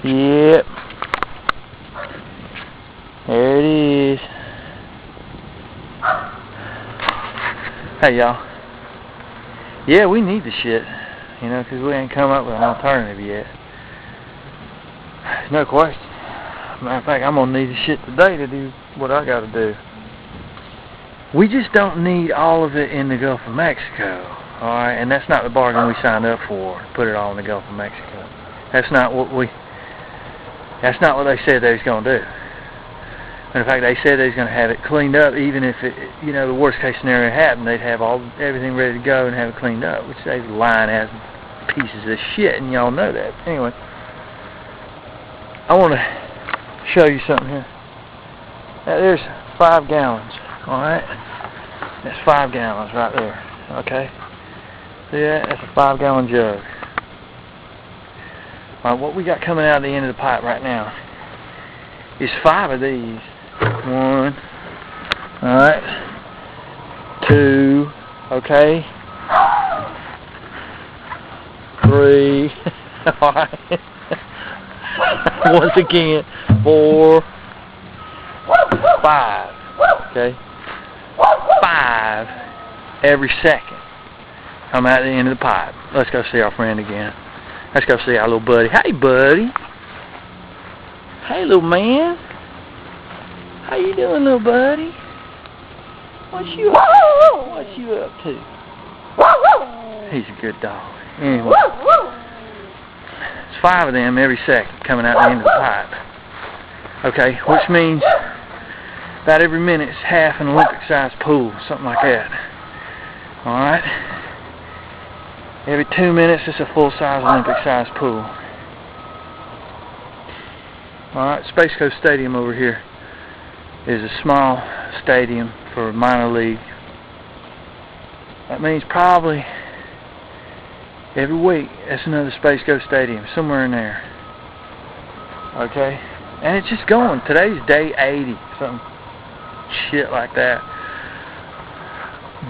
Yep. There it is. Hey y'all. Yeah, we need the shit, you know, because we ain't come up with an alternative yet. No question. Matter of fact, I'm gonna need the shit today to do what I gotta do. We just don't need all of it in the Gulf of Mexico, alright? And that's not the bargain we signed up for, to put it all in the Gulf of Mexico. That's not what they said they was gonna do. In fact, they said they was gonna have it cleaned up, even if it, you know, the worst case scenario happened, they'd have everything ready to go and have it cleaned up, which they lying as pieces of shit, and y'all know that. Anyway, I want to show you something here. Now, there's 5 gallons, alright? That's 5 gallons right there, okay? See that? That's a 5-gallon jug. Alright, what we got coming out of the end of the pipe right now is 5 of these. 1, alright, 2, okay, 3, alright, once again, 4, 5, okay, 5 every second come out the end of the pipe. Let's go see our friend again. Let's go see our little buddy. Hey, buddy. Hey, little man. How you doing, little buddy? What you up to? He's a good dog. Anyway, it's 5 of them every second coming out the end of the pipe. Okay, which means about every minute it's half an Olympic-sized pool, something like that. Alright? Every 2 minutes it's a full-size Olympic-sized pool. Alright, Space Coast Stadium over here is a small stadium for minor league. That means probably every week that's another Space Coast Stadium, somewhere in there. Okay? And it's just going. Today's day 80, some shit like that.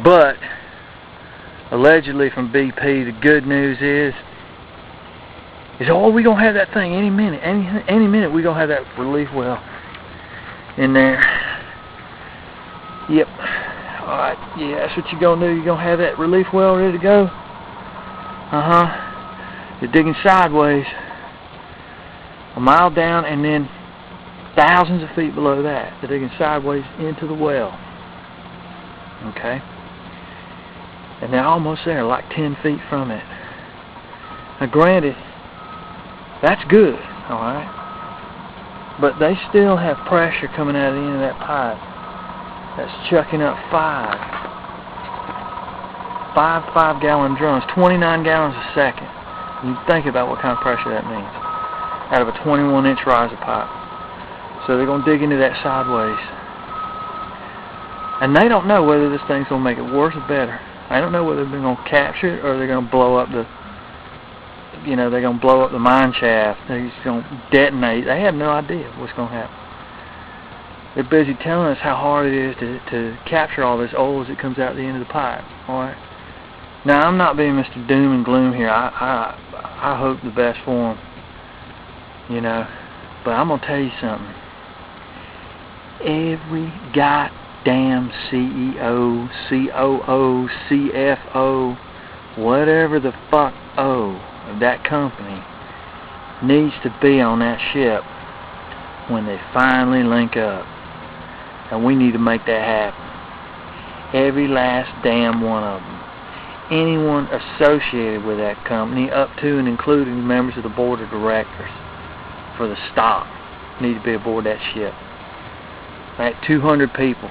But allegedly from BP, the good news is oh, we gonna have that thing any minute. Any minute we gonna have that relief well in there. Yep. Alright, yeah, that's what you're gonna do. You're gonna have that relief well ready to go. You're digging sideways a mile down, and then thousands of feet below that. They're digging sideways into the well. Okay? And they're almost there, like 10 feet from it. Now granted, that's good, alright? But they still have pressure coming out of the end of that pipe that's chucking up 5 5-gallon drums, 29 gallons a second. You think about what kind of pressure that means out of a 21-inch riser pipe. So they're going to dig into that sideways. And they don't know whether this thing's going to make it worse or better. They don't know whether they're going to capture it or they're going to blow up the, you know, they're going to blow up the mine shaft. They're just going to detonate. They have no idea what's going to happen. They're busy telling us how hard it is to capture all this oil as it comes out the end of the pipe. Alright? Now, I'm not being Mr. Doom and Gloom here. I hope the best for them. You know. But I'm going to tell you something. Every goddamn CEO, COO, CFO, whatever the fuck O of that company needs to be on that ship when they finally link up. And we need to make that happen. Every last damn one of them. Anyone associated with that company, up to and including members of the board of directors for the stock, need to be aboard that ship. That 200 people.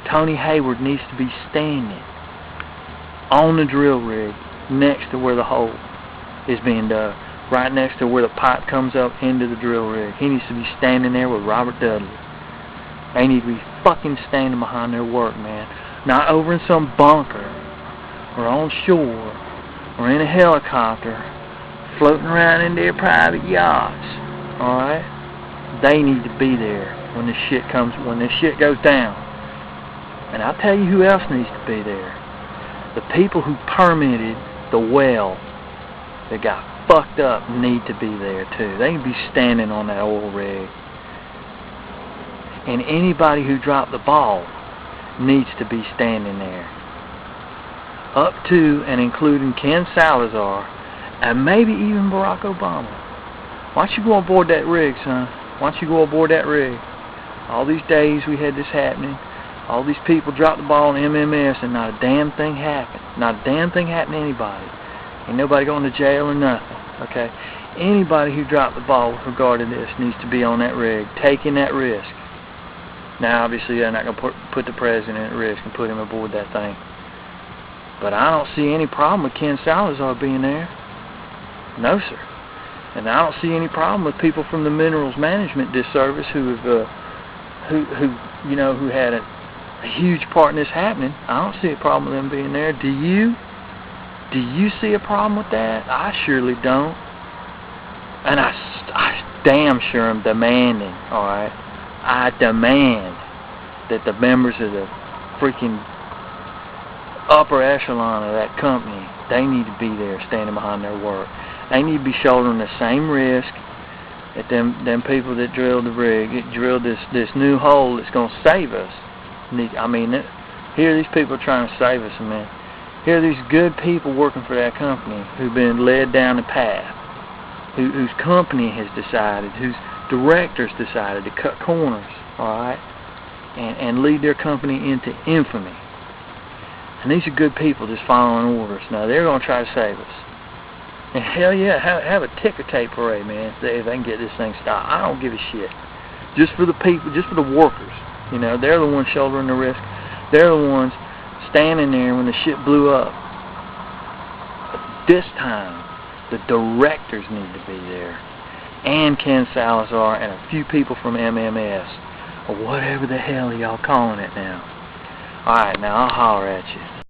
Tony Hayward needs to be standing on the drill rig next to where the hole is being dug, right next to where the pipe comes up into the drill rig. He needs to be standing there with Robert Dudley. They need to be fucking standing behind their work, man. Not over in some bunker or on shore or in a helicopter floating around in their private yachts. Alright? They need to be there when this shit goes down. And I'll tell you who else needs to be there. The people who permitted the well that got fucked up need to be there too. They can be standing on that oil rig. And anybody who dropped the ball needs to be standing there. Up to and including Ken Salazar and maybe even Barack Obama. Why don't you go aboard that rig, son? Why don't you go aboard that rig? All these days we had this happening. All these people dropped the ball in MMS and not a damn thing happened. Not a damn thing happened to anybody. Ain't nobody going to jail or nothing. Okay? Anybody who dropped the ball with regard to this needs to be on that rig, taking that risk. Now, obviously, they're not going to put the president at risk and put him aboard that thing. But I don't see any problem with Ken Salazar being there. No, sir. And I don't see any problem with people from the Minerals Management Disservice who have, who had a huge part in this happening. I don't see a problem with them being there. Do you? Do you see a problem with that? I surely don't. And I damn sure am demanding, alright? I demand that the members of the freaking upper echelon of that company, they need to be there standing behind their work. They need to be shouldering the same risk that them people that drilled the rig, drilled this new hole that's going to save us. I mean, here these people are trying to save us, man. Here are these good people working for that company who've been led down the path, whose company has decided, whose directors decided to cut corners, alright, and lead their company into infamy. And these are good people just following orders. Now, they're going to try to save us. And hell yeah, have a ticker tape parade, man, if they can get this thing stopped. I don't give a shit. Just for the people, just for the workers. You know, they're the ones shouldering the risk. They're the ones standing there when the shit blew up. But this time, the directors need to be there. And Ken Salazar and a few people from MMS. Or whatever the hell y'all calling it now. Alright, now I'll holler at you.